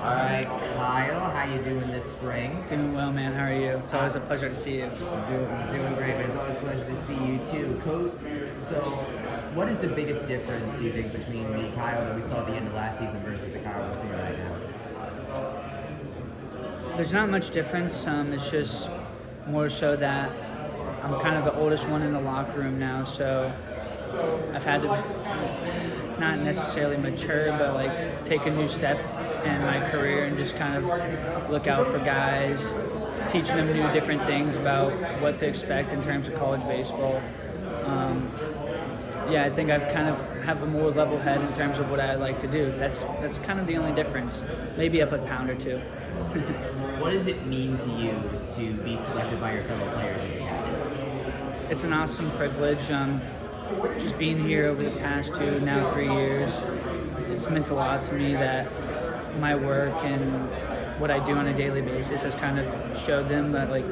All right, Kyle, how you doing this spring? Doing well, man. How are you? It's always a pleasure to see you. Doing great, man. It's always a pleasure to see you too. Coach, so what is the biggest difference, do you think, between the Kyle that we saw at the end of last season versus the Kyle we're seeing right now? There's not much difference. It's just more so that I'm kind of the oldest one in the locker room now, so I've had to not necessarily mature, but like take a new step in my career and just kind of look out for guys, teaching them new different things about what to expect in terms of college baseball. I think I've kind of have a more level head in terms of what I like to do. That's kind of the only difference. Maybe up a pound or two. What does it mean to you to be selected by your fellow players as a captain? It's an awesome privilege. Just being here over the past 2, now 3 years, it's meant a lot to me that my work and what I do on a daily basis has kind of showed them that like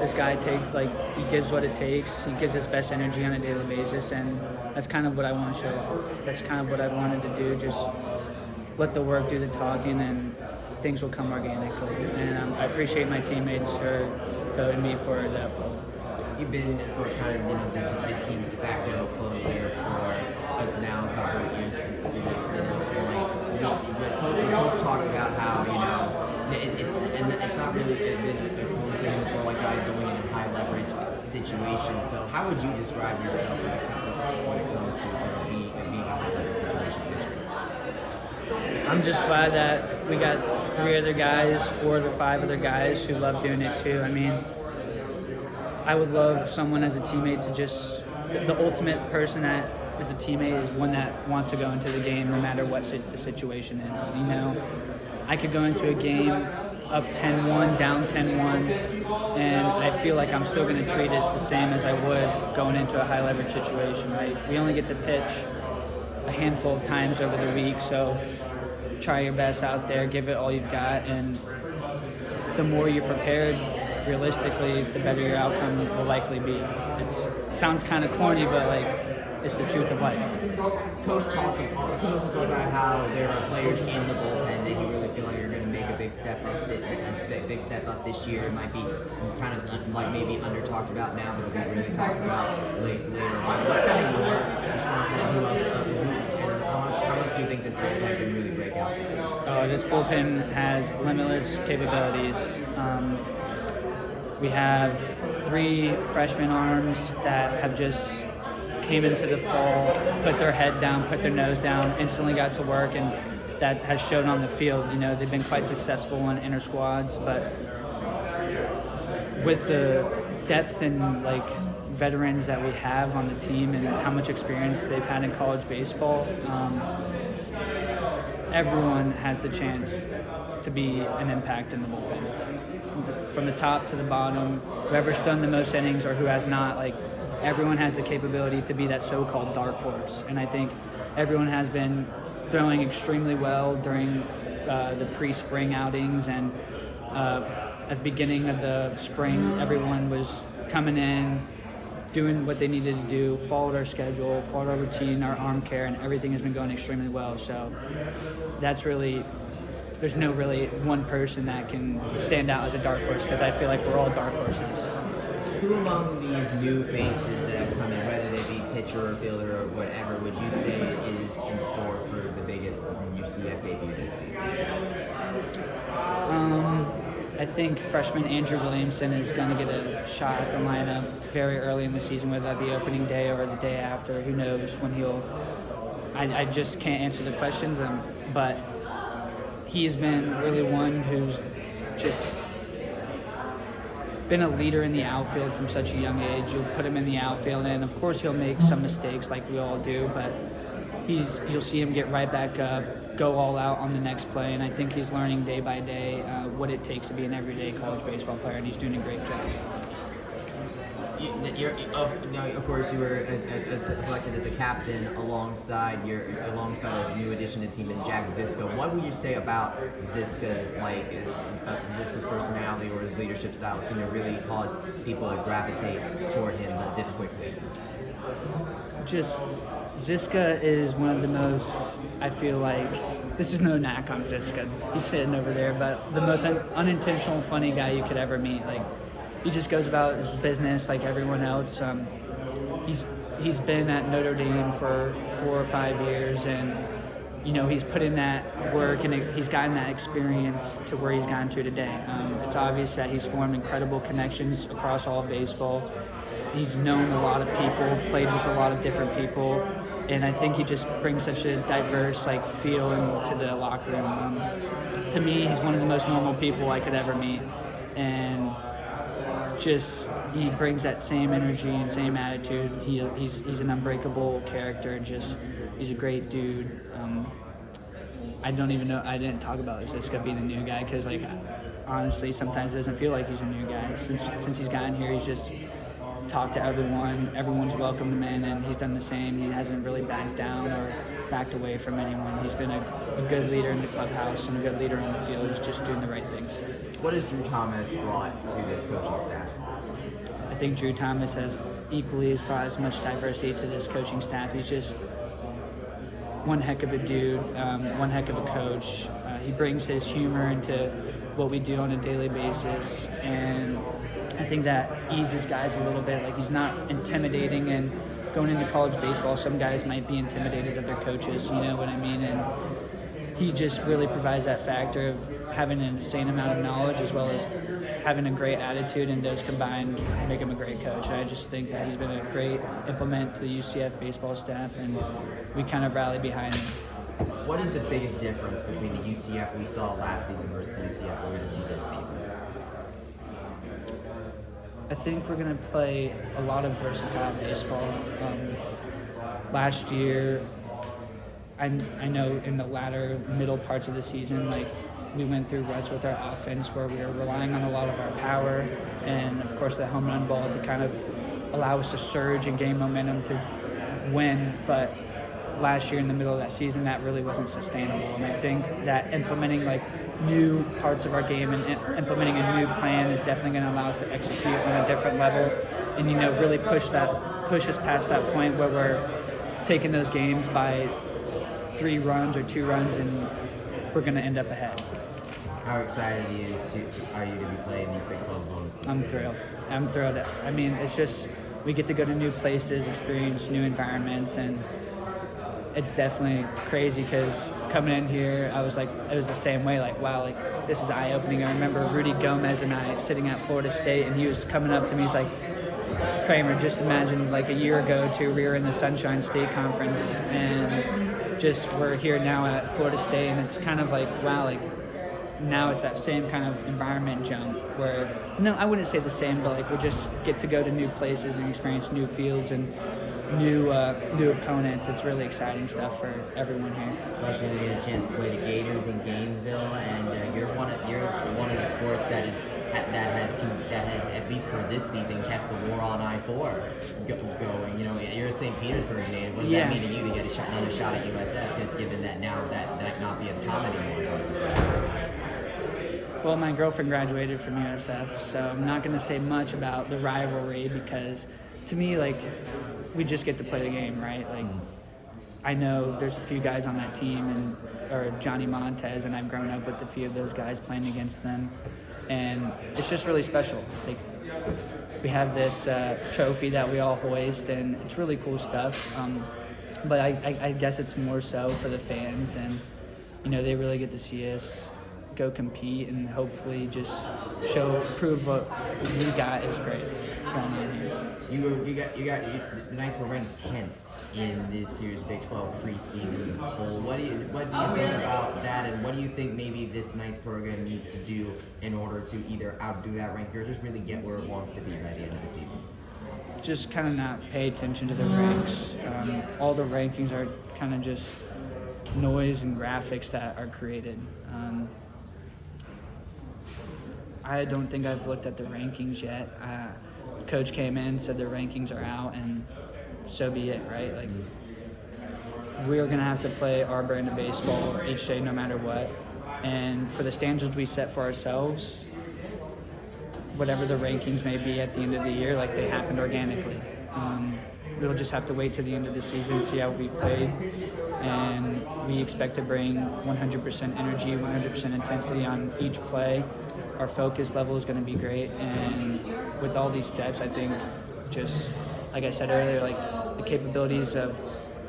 this guy he gives what it takes. He gives his best energy on a daily basis, and that's kind of what I want to show off. That's kind of what I wanted to do. Just let the work do the talking, and things will come organically. And I appreciate my teammates for voting me for that role. You've been for kind of this team's de facto closer for now a couple of years to this point. The coach talked about how it's not really been a closer, it's more like guys going in a high leverage situation. So how would you describe yourself when it comes to being a high leverage situation pitcher? I'm just glad that we got 3 other guys, 4 of the 5 other guys who love doing it too. I mean, I would love someone as a teammate to just, the ultimate person that is a teammate is one that wants to go into the game no matter what the situation is. You know, I could go into a game up 10-1, down 10-1, and I feel like I'm still going to treat it the same as I would going into a high leverage situation, right? We only get to pitch a handful of times over the week, so try your best out there, give it all you've got, and the more you're prepared, realistically, the better your outcome will likely be. It sounds kind of corny, but like it's the truth of life. Coach also talked about how there are players in the bullpen that you really feel like are going to make a big step up this year. It might be kind of like maybe under talked about now, but it'll be really talked about later on. What's kind of your response to that? Who else? How much do you think this bullpen can really break out this year? This bullpen has limitless capabilities. We have 3 freshman arms that have just came into the fall, put their head down, put their nose down, instantly got to work, and that has shown on the field. You know, they've been quite successful in inter squads, but with the depth and like veterans that we have on the team and how much experience they've had in college baseball, everyone has the chance to be an impact in the bullpen. From the top to the bottom, whoever's done the most innings or who has not, like everyone has the capability to be that so-called dark horse. And I think everyone has been throwing extremely well during the pre-spring outings, and at the beginning of the spring, everyone was coming in, doing what they needed to do, followed our schedule, followed our routine, our arm care, and everything has been going extremely well. So that's really, there's no really one person that can stand out as a dark horse, because I feel like we're all dark horses. Who among these new faces that have come in, whether they be pitcher or fielder or whatever, would you say is in store for the biggest UCF debut this season? I think freshman Andrew Williamson is going to get a shot at the lineup very early in the season, whether that be opening day or the day after. Who knows when he'll... I just can't answer the questions, but he's been really one who's just been a leader in the outfield from such a young age. You'll put him in the outfield, and of course he'll make some mistakes like we all do, but you'll see him get right back up, go all out on the next play, and I think he's learning day by day what it takes to be an everyday college baseball player, and he's doing a great job. Of course, you were selected as a captain alongside a new addition to the team, in Jack Ziska. What would you say about Ziska's personality or his leadership style seem to really cause people to gravitate toward him this quickly? Just Ziska is one of the most, I feel like, this is no knack on Ziska. He's sitting over there, but the most unintentional, funny guy you could ever meet. Like, he just goes about his business like everyone else. He's been at Notre Dame for 4 or 5 years, and he's put in that work, and he's gotten that experience to where he's gotten to today. It's obvious that he's formed incredible connections across all of baseball. He's known a lot of people, played with a lot of different people, and I think he just brings such a diverse feel into the locker room. To me, he's one of the most normal people I could ever meet, and he brings that same energy and same attitude. He's an unbreakable character. He's a great dude. I don't even know. I didn't talk about Ziska being a new guy because, honestly, sometimes it doesn't feel like he's a new guy. Since he's gotten here, he's just talked to everyone. Everyone's welcomed him in, and he's done the same. He hasn't really backed down or backed away from anyone. He's been a good leader in the clubhouse and a good leader on the field. He's just doing the right things. What has Drew Thomas brought to this coaching staff? I think Drew Thomas has equally brought as much diversity to this coaching staff. He's just one heck of a dude, one heck of a coach. He brings his humor into what we do on a daily basis, and I think that eases guys a little bit. He's not intimidating, and going into college baseball, some guys might be intimidated of their coaches, you know what I mean? And he just really provides that factor of having an insane amount of knowledge as well as having a great attitude, and those combined make him a great coach. I just think that he's been a great implement to the UCF baseball staff, and we kind of rally behind him. What is the biggest difference between the UCF we saw last season versus the UCF we're going to see this season? I think we're going to play a lot of versatile baseball. Last year, I know in the middle parts of the season, we went through ruts with our offense where we were relying on a lot of our power and, of course, the home run ball to kind of allow us to surge and gain momentum to win. But last year in the middle of that season, that really wasn't sustainable. And I think that implementing new parts of our game and implementing a new plan is definitely going to allow us to execute on a different level and, really push us past that point where we're taking those games by 3 runs or 2 runs and we're going to end up ahead. How excited are you to be playing these big club opponents? I'm thrilled. I mean, it's just we get to go to new places, experience new environments, and it's definitely crazy because coming in here, it was the same way. Wow, this is eye-opening. I remember Rudy Gomez and I sitting at Florida State, and he was coming up to me. He's like, Kramer, just imagine a year ago we were in the Sunshine State Conference, and just we're here now at Florida State, and it's kind of wow, now it's that same kind of environment jump where, no, I wouldn't say the same, but we just get to go to new places and experience new fields and new opponents. It's really exciting stuff for everyone here. Especially when you get a chance to play the Gators in Gainesville, and you're one of the sports that has at least for this season kept the war on I-4 going. You're a St. Petersburg native. What does that mean to you to get another shot at USF, given that now that not be as common anymore? Well, my girlfriend graduated from USF, so I'm not going to say much about the rivalry because, to me, we just get to play the game, right? I know there's a few guys on that team, or Johnny Montez, and I've grown up with a few of those guys playing against them, and it's just really special. We have this trophy that we all hoist, and it's really cool stuff. But I guess it's more so for the fans, and they really get to see us go compete and hopefully just prove what we got is great going on here. The Knights were ranked 10th in this year's Big 12 preseason poll. What do you think about that, and what do you think maybe this Knights program needs to do in order to either outdo that rank or just really get where it wants to be by the end of the season? Just kind of not pay attention to the ranks. All the rankings are kind of just noise and graphics that are created. I don't think I've looked at the rankings yet. Coach came in, said the rankings are out, and so be it, right? We're going to have to play our brand of baseball each day no matter what. And for the standards we set for ourselves, whatever the rankings may be at the end of the year, they happened organically. we'll just have to wait to the end of the season, see how we've played, and we expect to bring 100% energy, 100% intensity on each play. Our focus level is going to be great, and with all these steps, I think just like I said earlier, like the capabilities of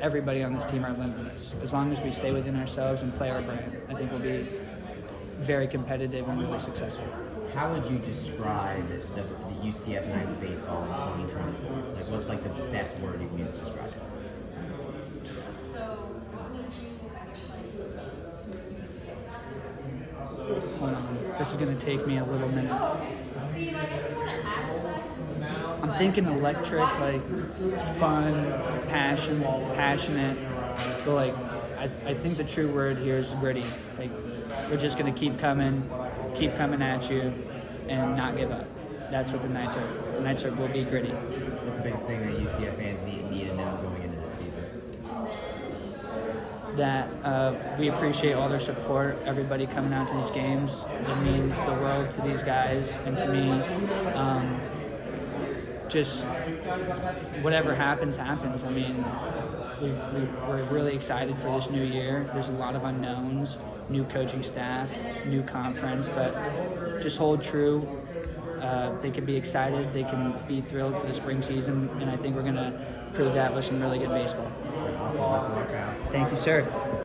everybody on this team are limitless. As long as we stay within ourselves and play our brand, I think we'll be very competitive and really successful. How would you describe the UCF men's baseball in 2024? Like, what's like the best word you can use to describe it? Hold on. This is going to take me a little minute. I'm thinking electric, like fun, passionate. But like, I think the true word here is gritty. Like, we're just going to keep coming at you and not give up. That's what the Knights are. The Knights will be gritty. What's the biggest thing that UCF fans need to know going into this season? That we appreciate all their support, everybody coming out to these games. It means the world to these guys and to me. Just whatever happens. I mean, we're really excited for this new year. There's a lot of unknowns, new coaching staff, new conference, but just hold true. They can be excited. They can be thrilled for the spring season, and I think we're going to prove that with some really good baseball. Awesome. Best of luck, Kyle. Thank you, sir.